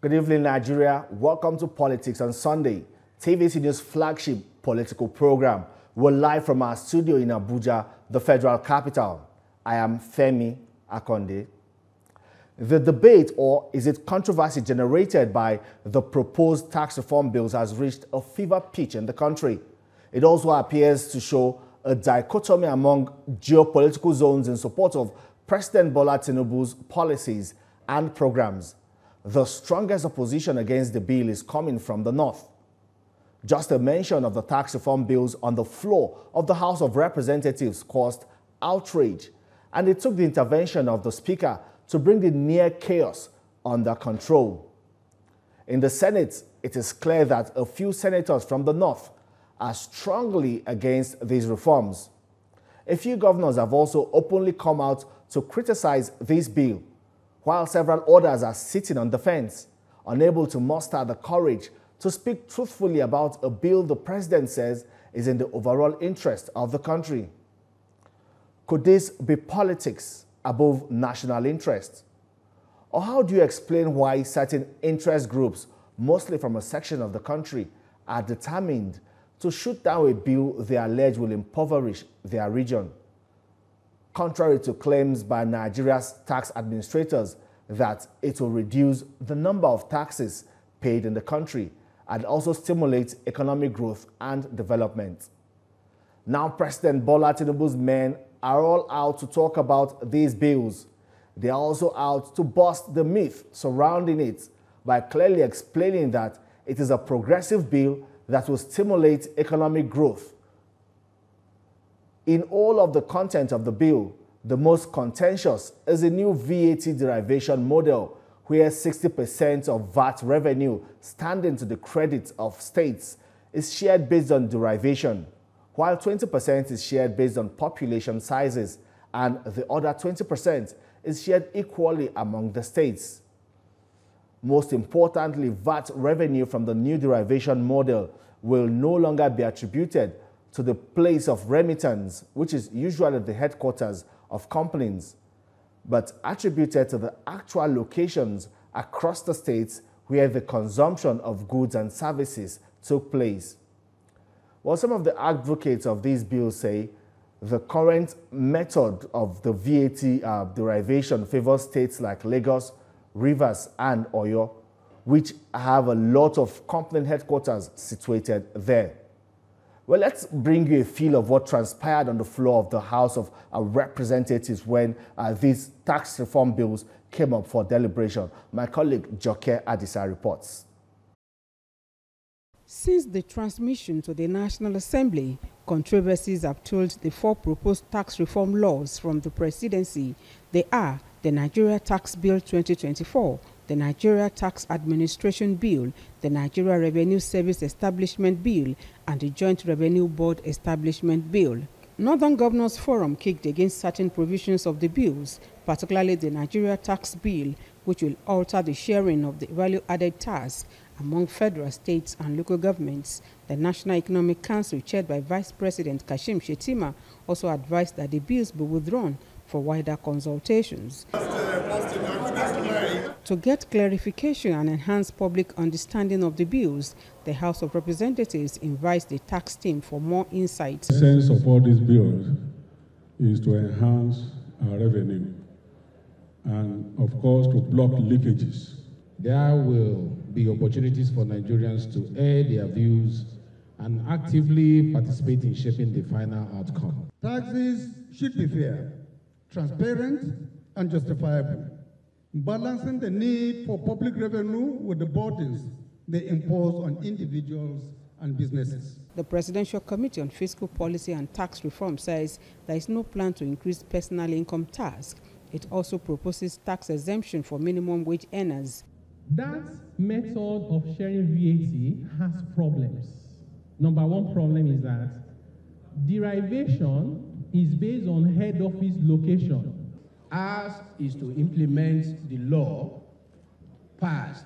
Good evening, Nigeria. Welcome to Politics on Sunday, TVC News flagship political program. We're live from our studio in Abuja, the federal capital. I am Femi Akonde. The debate, or is it controversy generated by the proposed tax reform bills, has reached a fever pitch in the country. It also appears to show a dichotomy among geopolitical zones in support of President Bola Tinubu's policies and programs. The strongest opposition against the bill is coming from the north. Just a mention of the tax reform bills on the floor of the House of Representatives caused outrage, and it took the intervention of the Speaker to bring the near chaos under control. In the Senate, it is clear that a few senators from the north are strongly against these reforms. A few governors have also openly come out to criticize this bill, while several others are sitting on the fence, unable to muster the courage to speak truthfully about a bill the president says is in the overall interest of the country. Could this be politics above national interest? Or how do you explain why certain interest groups, mostly from a section of the country, are determined to shoot down a bill they allege will impoverish their region? Contrary to claims by Nigeria's tax administrators that it will reduce the number of taxes paid in the country and also stimulate economic growth and development. Now President Bola Tinubu's men are all out to talk about these bills. They are also out to bust the myth surrounding it by clearly explaining that it is a progressive bill that will stimulate economic growth. In all of the content of the bill, the most contentious is a new VAT derivation model where 60% of VAT revenue standing to the credit of states is shared based on derivation, while 20% is shared based on population sizes and the other 20% is shared equally among the states. Most importantly, VAT revenue from the new derivation model will no longer be attributed to the place of remittance, which is usually the headquarters of companies, but attributed to the actual locations across the states where the consumption of goods and services took place. Well, some of the advocates of these bills say the current method of the VAT derivation favors states like Lagos, Rivers, and Oyo, which have a lot of company headquarters situated there. Well, let's bring you a feel of what transpired on the floor of the House of Representatives when these tax reform bills came up for deliberation. My colleague Joke Adisa reports. Since the transmission to the National Assembly, controversies have told the four proposed tax reform laws from the presidency. They are the Nigeria Tax Bill 2024, the Nigeria Tax Administration Bill, the Nigeria Revenue Service Establishment Bill, and the Joint Revenue Board Establishment Bill. Northern Governors Forum kicked against certain provisions of the bills, particularly the Nigeria Tax Bill, which will alter the sharing of the value-added tax among federal, states, and local governments. The National Economic Council, chaired by Vice President Kashim Shettima, also advised that the bills be withdrawn for wider consultations. To get clarification and enhance public understanding of the bills, the House of Representatives invites the tax team for more insights. The essence of all these bills is to enhance our revenue and, of course, to block leakages. There will be opportunities for Nigerians to air their views and actively participate in shaping the final outcome. Taxes should be fair, transparent, and justifiable, balancing the need for public revenue with the burdens they impose on individuals and businesses. The Presidential Committee on Fiscal Policy and Tax Reform says there is no plan to increase personal income tax. It also proposes tax exemption for minimum wage earners. That method of sharing VAT has problems. Number one problem is that derivation is based on head office location. Ours is to implement the law passed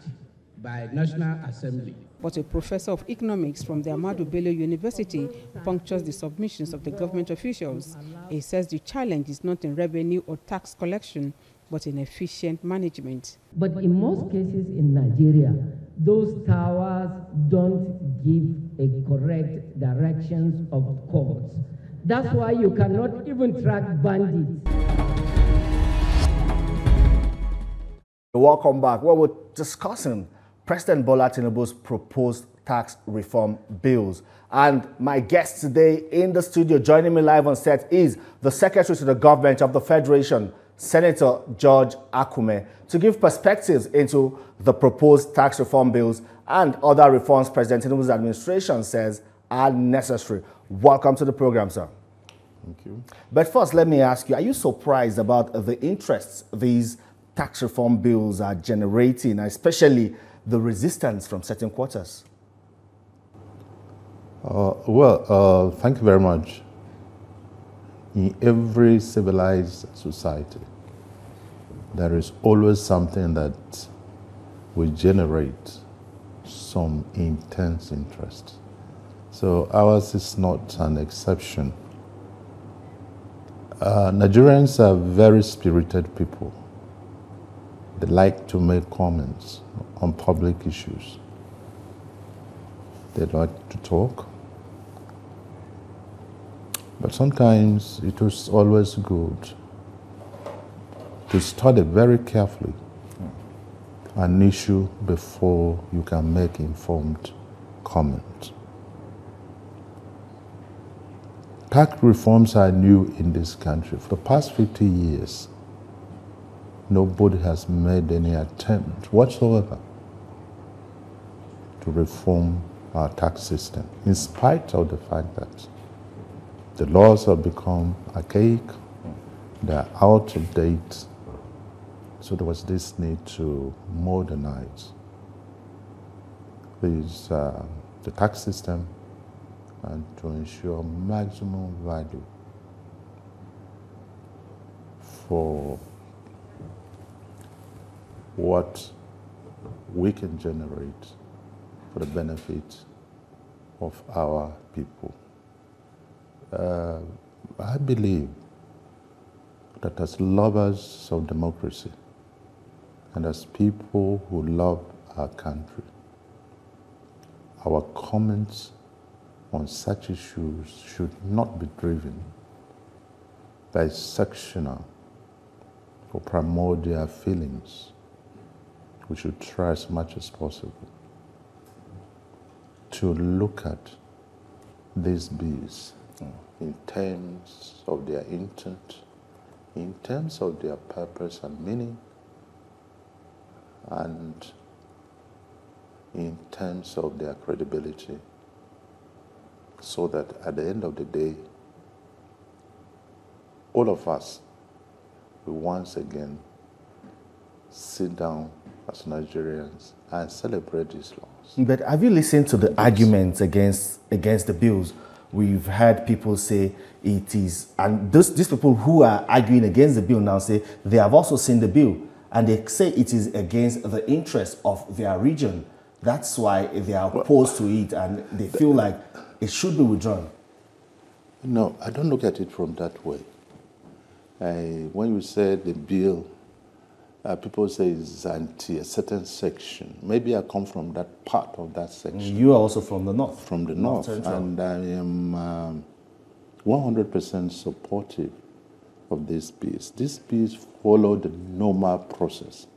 by National Assembly. But a professor of economics from the Ahmadu Bello University punctures the submissions of the government officials. He says the challenge is not in revenue or tax collection, but in efficient management. But in most cases in Nigeria, those towers don't give a correct directions of course. That's why you cannot even track bandits. Welcome back. Well, we're discussing President Bola Tinubu's proposed tax reform bills. And my guest today in the studio, joining me live on set, is the Secretary to the Government of the Federation, Senator George Akume, to give perspectives into the proposed tax reform bills and other reforms President Tinubu's administration says are necessary. Welcome to the program, sir. Thank you. But first, let me ask you, are you surprised about the interests these tax reform bills are generating, especially the resistance from certain quarters? Thank you very much. In every civilized society, there is always something that will generate some intense interest. So ours is not an exception. Nigerians are very spirited people. They like to make comments on public issues. They like to talk. But sometimes it is always good to study very carefully an issue before you can make informed comment. Tax reforms are new in this country. For the past 50 years, nobody has made any attempt whatsoever to reform our tax system, in spite of the fact that the laws have become archaic, they're out of date, so there was this need to modernize the tax system and to ensure maximum value for what we can generate for the benefit of our people. I believe that as lovers of democracy and as people who love our country, our comments on such issues should not be driven by sectional or primordial feelings. We should try as much as possible to look at these bills in terms of their intent, in terms of their purpose and meaning, and in terms of their credibility, so that at the end of the day, all of us will once again sit down as Nigerians and celebrate these laws. But have you listened to the arguments against the bills? We've heard people say it is, and these people who are arguing against the bill now say they have also seen the bill, and they say it is against the interests of their region. That's why they are opposed to it, and they feel like it should be withdrawn. No, I don't look at it from that way. When you say the bill, people say it's anti a certain section. Maybe I come from that part of that section. You are also from the north. From the north, and I am 100% supportive of these bills. These bills follow the normal process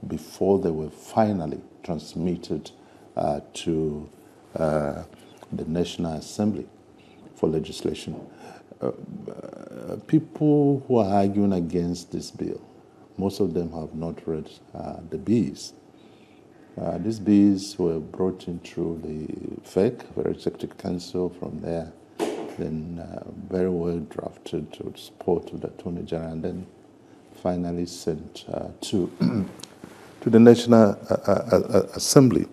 before they were finally transmitted to the National Assembly for legislation. People who are arguing against this bill, most of them have not read the bills. These bills were brought in through the FEC, the Executive Council, from there, then very well drafted to the support of the Attorney General, and then finally sent to the National Assembly.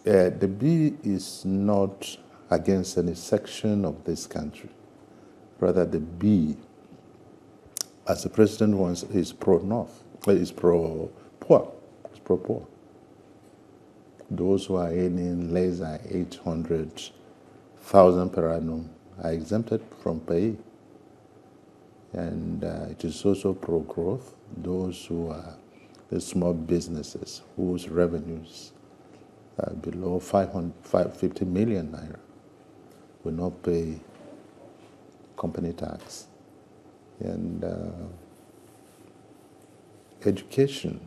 The bill is not against any section of this country. Rather, the bill, as the president wants, is pro-North, is pro-poor, it's pro-poor. Those who are earning less than 800,000 per annum are exempted from pay. and it is also pro-growth. Those who are the small businesses whose revenues are below 550 million naira will not pay company tax. And education,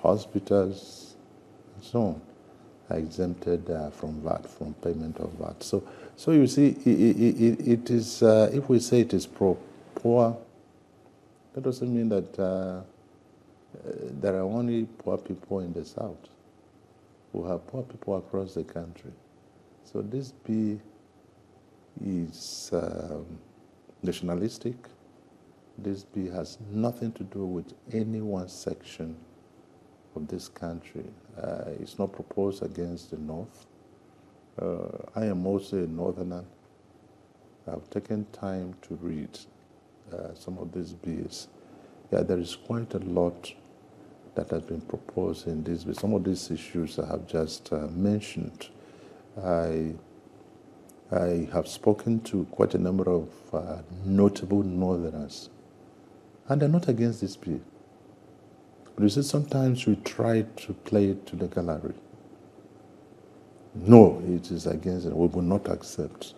hospitals, and so on are exempted from VAT, from payment of VAT. So you see, it is, if we say it is pro-poor, that doesn't mean that there are only poor people in the South. We have poor people across the country. So this bill is nationalistic. This bill has nothing to do with any one section of this country. It's not proposed against the North. I am also a Northerner. I've taken time to read some of these bills. Yeah, there is quite a lot that has been proposed in this bill. Some of these issues I have just mentioned. I have spoken to quite a number of notable Northerners, and they're not against this bill. But you see, sometimes we try to play it to the gallery. No, it is against it. We will not accept.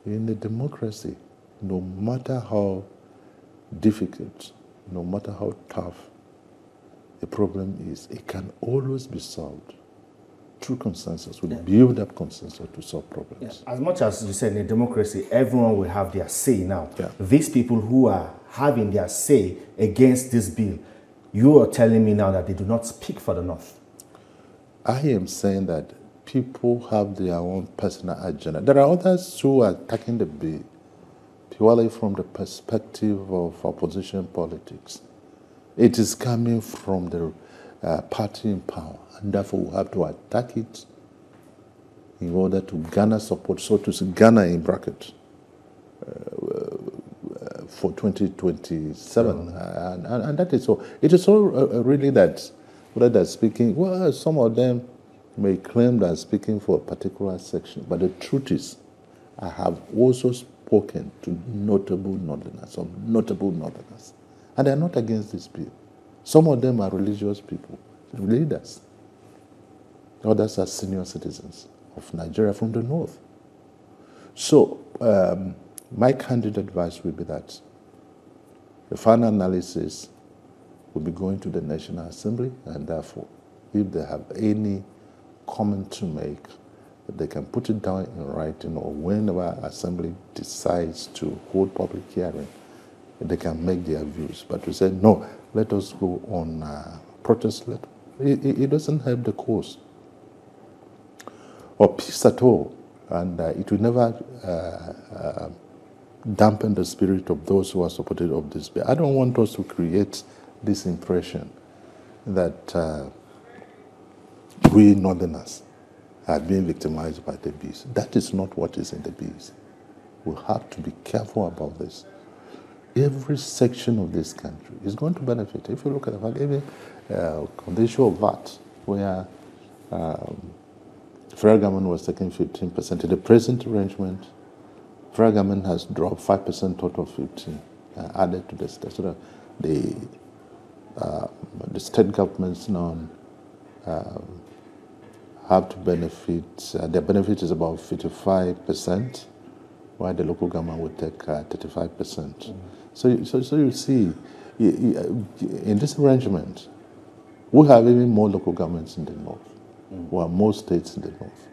In a democracy, no matter how difficult, no matter how tough the problem is, it can always be solved through consensus. We build up consensus to solve problems. Yes. As much as you said in a democracy, everyone will have their say now. Yeah. These people who are having their say against this bill, you are telling me now that they do not speak for the North. I am saying that people have their own personal agenda. There are others who are attacking the bill purely from the perspective of opposition politics. It is coming from the party in power, and therefore we have to attack it in order to garner support, so to say, garner in bracket for 2027. And that is so. It is so really that, whether they're speaking, well, some of them may claim they're speaking for a particular section, but the truth is, I have also spoken to notable Northerners, and they're not against this bill. Some of them are religious people, leaders. Others are senior citizens of Nigeria from the North. So my candid advice would be that the final analysis will be going to the National Assembly, and therefore, if they have any comment to make, they can put it down in writing, or whenever Assembly decides to hold public hearing, they can make their views. But to say, no, let us go on protest, it doesn't help the cause or peace at all. And it will never dampen the spirit of those who are supportive of this bill. I don't want us to create this impression that we Northerners are being victimized by the bills. That is not what is in the bills. We have to be careful about this. Every section of this country is going to benefit. If you look at the fact, even on the issue of VAT, where federal government was taking 15%, in the present arrangement, federal government has dropped 5% out of 15, added to the state. So that the state governments now have to benefit. Their benefit is about 55%, while the local government would take 35%. So you see, in this arrangement, we have even more local governments in the North. We have more states in the North.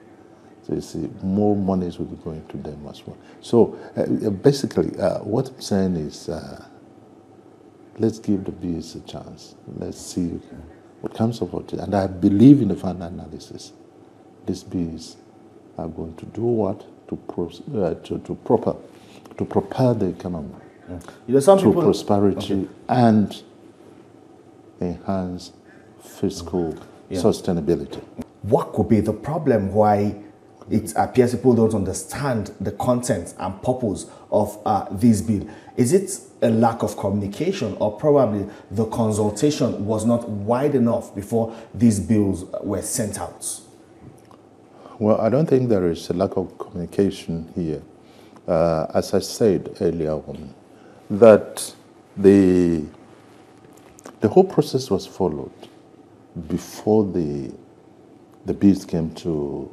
So you see, more monies will be going to them as well. So basically, what I'm saying is, let's give the bills a chance. Let's see what comes of it. And I believe in the final analysis, these bills are going to do what? To propel the economy to prosperity and enhance fiscal sustainability. What could be the problem why it appears people don't understand the content and purpose of this bill? Is it a lack of communication, or probably the consultation was not wide enough before these bills were sent out? Well, I don't think there is a lack of communication here. as I said earlier on, that the whole process was followed before the bills came to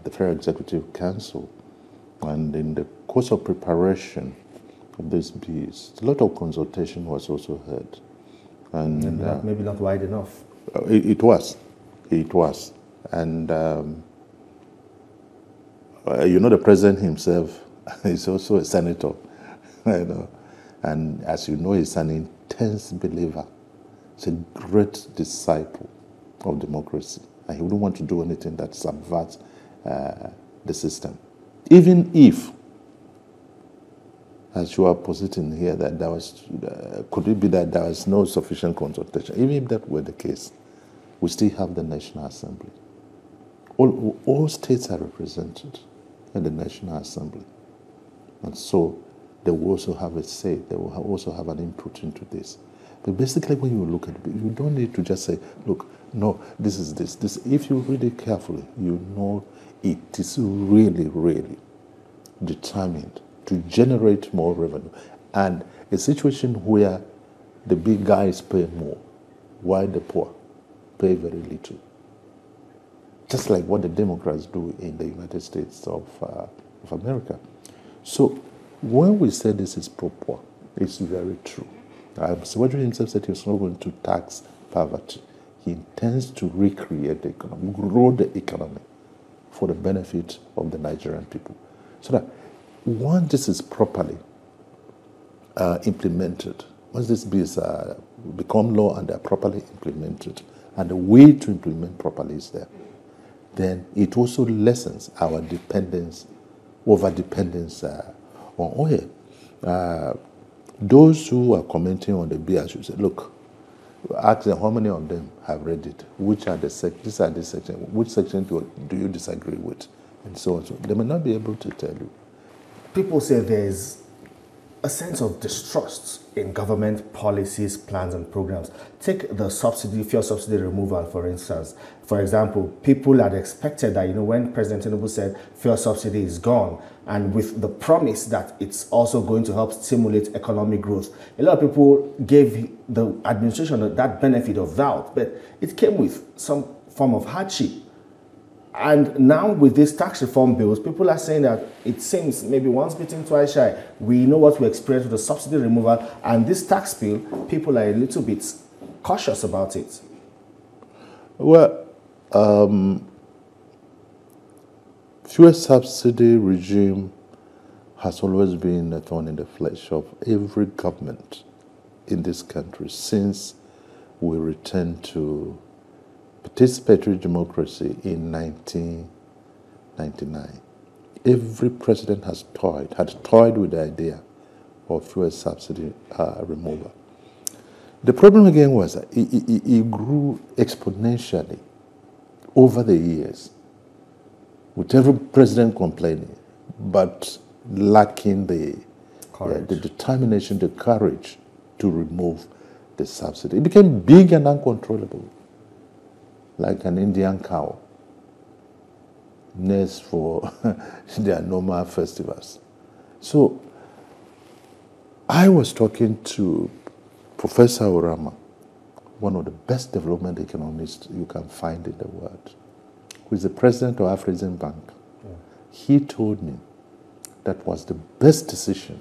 the Federal Executive Council. And in the course of preparation of these bills, a lot of consultation was also heard. And maybe not wide enough. It was. And you know, the president himself is also a senator, you know. And as you know, he's an intense believer. He's a great disciple of democracy. And he wouldn't want to do anything that subverts the system. Even if, as you are positing here, that there was, could it be that there was no sufficient consultation? Even if that were the case, we still have the National Assembly. All states are represented in the National Assembly. And so they will also have a say, they will also have an input into this. But basically, when you look at it, you don't need to just say, look, no, this is this. If you read it carefully, you know it is really, really determined to generate more revenue. And a situation where the big guys pay more, while the poor pay very little. Just like what the Democrats do in the United States of America. So when we say this is pro-poor, it's very true. Sawaju himself said he's not going to tax poverty. He intends to recreate the economy, grow the economy for the benefit of the Nigerian people. So that once this is properly implemented, once these bills become law and they're properly implemented, and the way to implement properly is there, then it also lessens our dependence, over-dependence on oil. Those who are commenting on the bill should say, look, ask them how many of them have read it, which are the sections, which section do you disagree with, and so on. So they may not be able to tell you. People say there's a sense of distrust in government policies, plans, and programs. Take the fuel subsidy removal, for instance. For example, people had expected that, when President Tinubu said fuel subsidy is gone, and with the promise that it's also going to help stimulate economic growth, a lot of people gave the administration that benefit of doubt, but it came with some form of hardship. And now with these tax reform bills, people are saying that it seems maybe once bitten, twice shy. We know what we experienced with the subsidy removal, and this tax bill, people are a little bit cautious about it. Well, fuel subsidy regime has always been a thorn in the flesh of every government in this country since we returned to participatory democracy in 1999. Every president had toyed with the idea of fuel subsidy removal. The problem again was that it grew exponentially over the years, with every president complaining, but lacking the determination, the courage to remove the subsidy. It became big and uncontrollable, like an Indian cow, nurse for their normal festivals. So I was talking to Professor Orama, one of the best development economists you can find in the world, who is the president of Afrexim Bank. Yeah. He told me that was the best decision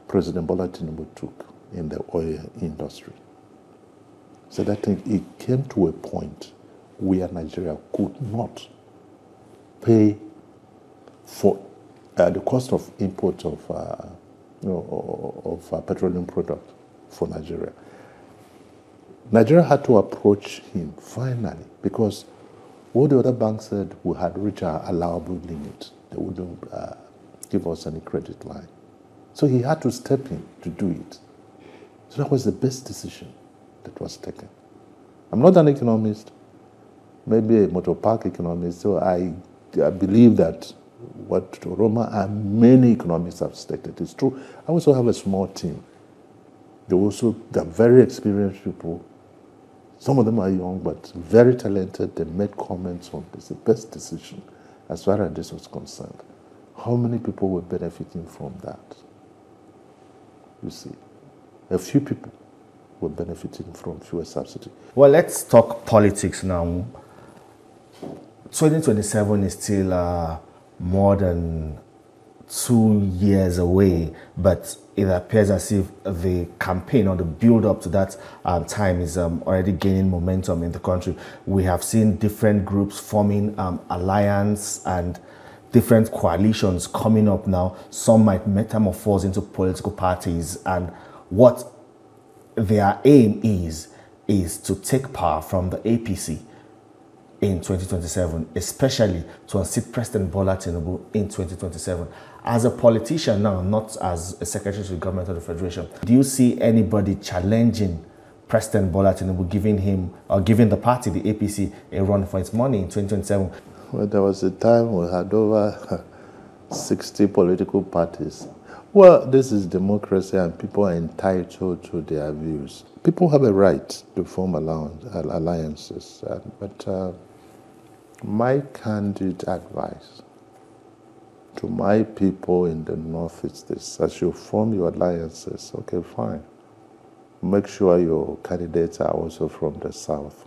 President Bola Tinubu took in the oil industry. So that it came to a point where Nigeria could not pay for the cost of import of petroleum product for Nigeria. Nigeria had to approach him finally because all the other banks said we had reached our allowable limit. They wouldn't give us any credit line. So he had to step in to do it. So that was the best decision that was taken. I'm not an economist, maybe a motor park economist, so I believe that what Roma and many economists have stated is true. I also have a small team. They're very experienced people. Some of them are young, but very talented. They made comments on this, the best decision as far as this was concerned. How many people were benefiting from that? You see, a few people were benefiting from fuel subsidy. Well, let's talk politics now. 2027 is still more than 2 years away, but it appears as if the campaign or the build-up to that time is already gaining momentum in the country. We have seen different groups forming alliance and different coalitions coming up now. Some might metamorphose into political parties, and what their aim is to take power from the APC in 2027, especially to unseat President Bola Tinubu in 2027. As a politician now, not as a secretary to the government of the Federation, do you see anybody challenging President Bola Tinubu, giving him or giving the party, the APC, a run for its money in 2027? Well, there was a time we had over 60 political parties. Well, this is democracy and people are entitled to their views. People have a right to form alliances, but my candid advice to my people in the North is this: as you form your alliances, okay, fine. Make sure your candidates are also from the South.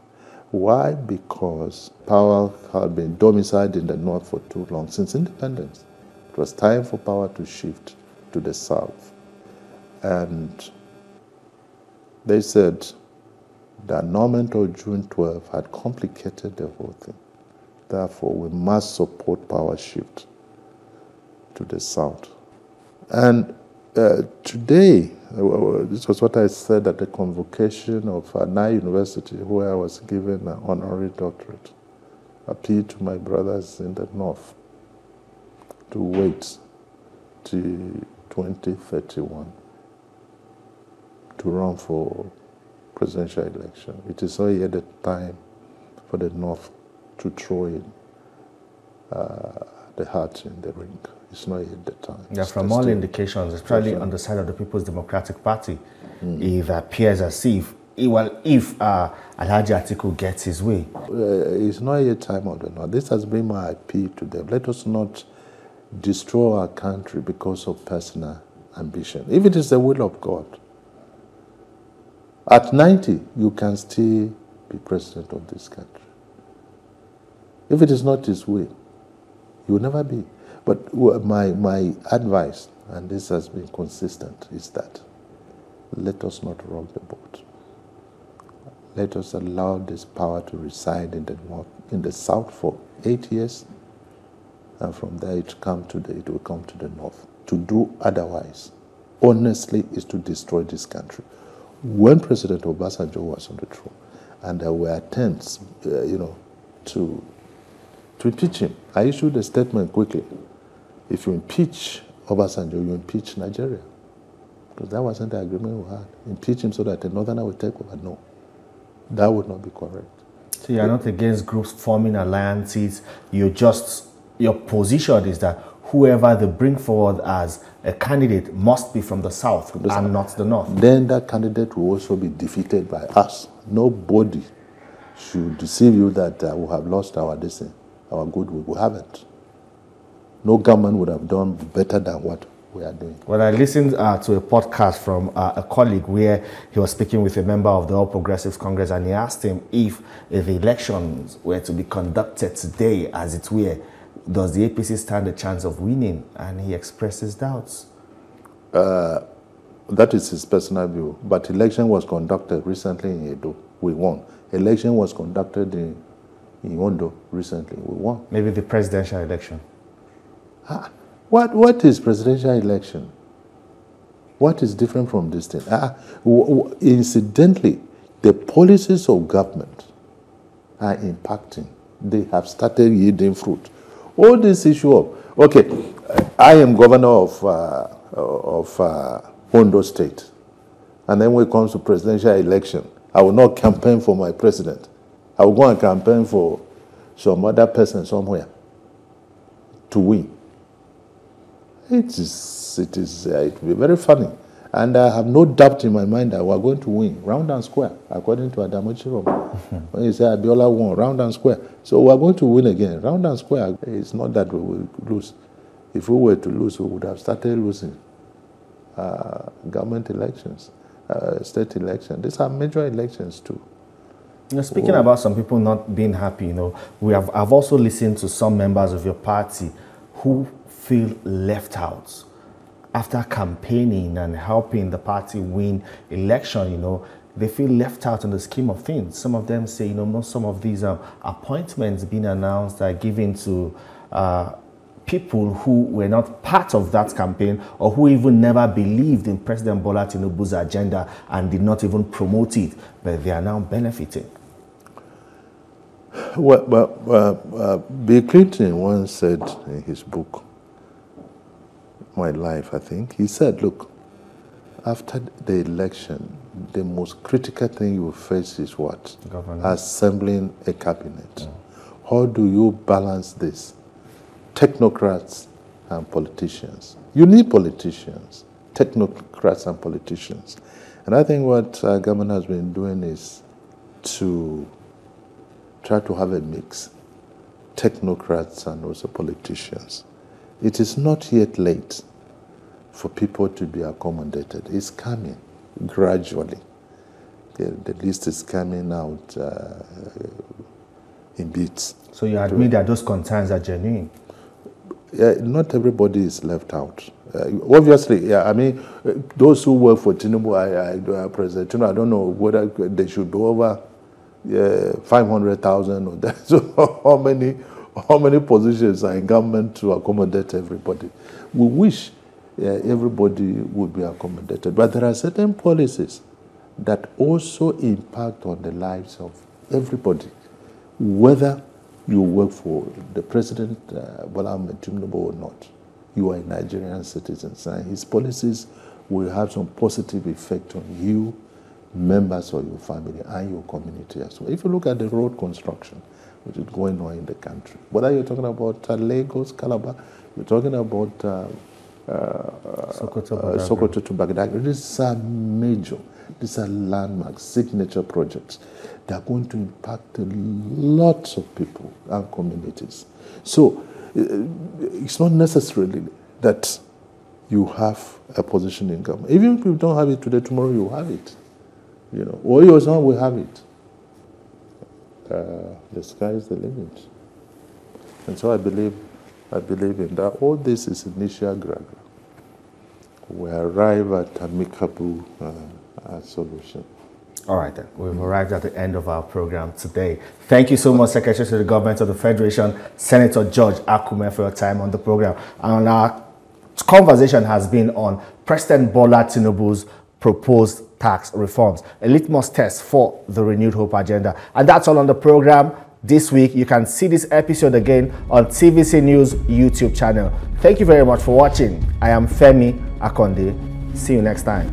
Why? Because power had been domiciled in the North for too long, since independence. It was time for power to shift to the South. And they said the annulment of June 12 had complicated the whole thing. Therefore, we must support power shift to the South. And today, this was what I said at the convocation of Nai University, where I was given an honorary doctorate. Appeal to my brothers in the North to wait till 2031 to run for presidential election. It is not yet the time for the North to throw in the hat in the ring. It's not yet the time. Yeah, from all indications, especially on the side of the People's Democratic Party, it appears as if, if Alhaji Atiku gets his way. It's not yet time of the North. This has been my appeal to them. Let us not destroy our country because of personal ambition. If it is the will of God, at 90, you can still be president of this country. If it is not his will, you will never be. But my advice, and this has been consistent, is that let us not rock the boat. Let us allow this power to reside in the North, in the South for 8 years, and from there it will come to the North. To do otherwise, honestly, is to destroy this country. When President Obasanjo was on the throne, and there were attempts, to impeach him, I issued a statement quickly. If you impeach Obasanjo, you impeach Nigeria. Because that wasn't the agreement we had. Impeach him so that the Northerner will take over. No, that would not be correct. So you are not against groups forming alliances. Your position is that whoever they bring forward as a candidate must be from the South and not the North. Then that candidate will also be defeated by us. Nobody should deceive you that we have lost our destiny, our goodwill. We haven't. No government would have done better than what we are doing. Well, I listened to a podcast from a colleague where he was speaking with a member of the All Progressives Congress, and he asked him if the elections were to be conducted today, as it were, does the APC stand a chance of winning? And he expresses doubts. That is his personal view. But election was conducted recently in Edo. We won. Election was conducted in Ondo recently. We won. Maybe the presidential election. What is presidential election? What is different from this thing? Incidentally, the policies of government are impacting. They have started yielding fruit. All this issue of, okay, I am governor of Ondo State, and then when it comes to presidential election, I will not campaign for my president. I will go and campaign for some other person somewhere to win. It will be very funny. And I have no doubt in my mind that we are going to win, round and square, according to Adamochirom. When you say Abiola won, round and square. So we are going to win again, round and square. It's not that we will lose. If we were to lose, we would have started losing government elections, state elections. These are major elections too. You know, speaking about some people not being happy, you know, I've also listened to some members of your party who feel left out after campaigning and helping the party win election. You know, they feel left out in the scheme of things. Some of them say, you know, some of these appointments being announced are given to people who were not part of that campaign or who even never believed in President Bola Tinubu's agenda and did not even promote it, but they are now benefiting. Well, Bill Clinton once said in his book, My Life, I think, he said, look, after the election, the most critical thing you will face is what? Governance. Assembling a cabinet. Yeah. How do you balance this? Technocrats and politicians. You need politicians, technocrats and politicians. And I think what our government has been doing is to try to have a mix, technocrats and also politicians. It is not yet late for people to be accommodated. It's coming gradually. The list is coming out in bits. So you admit that those concerns are genuine? Not everybody is left out. Obviously, yeah, I mean, those who work for Tinubu, President Tinubu, I don't know whether they should be over 500,000 or that. So how many positions are in government to accommodate everybody? We wish everybody would be accommodated, but there are certain policies that also impact on the lives of everybody, whether you work for the President Bola Tinubu or not. You are a Nigerian citizen, and his policies will have some positive effect on you, members of your family, and your community as well. If you look at the road construction, which is going on in the country, whether you're talking about Lagos, Calabar, you're talking about Sokoto to Baghdad, these are major, these are landmark, signature projects. They are going to impact lots of people and communities. So it's not necessarily that you have a position in government. Even if you don't have it today, tomorrow you have it. You know, or your son will have it. The sky is the limit. And so I believe in that. All this is initial ground. We arrive at amicable solution. All right, then. We've arrived at the end of our program today. Thank you so much, Secretary to the Government of the Federation, Senator George Akume, for your time on the program. And our conversation has been on President Bola Tinubu's proposed tax reforms, a litmus test for the Renewed Hope agenda. And that's all on the program this week. You can see this episode again on TVC News YouTube channel. Thank you very much for watching. I am Femi Akonde. See you next time.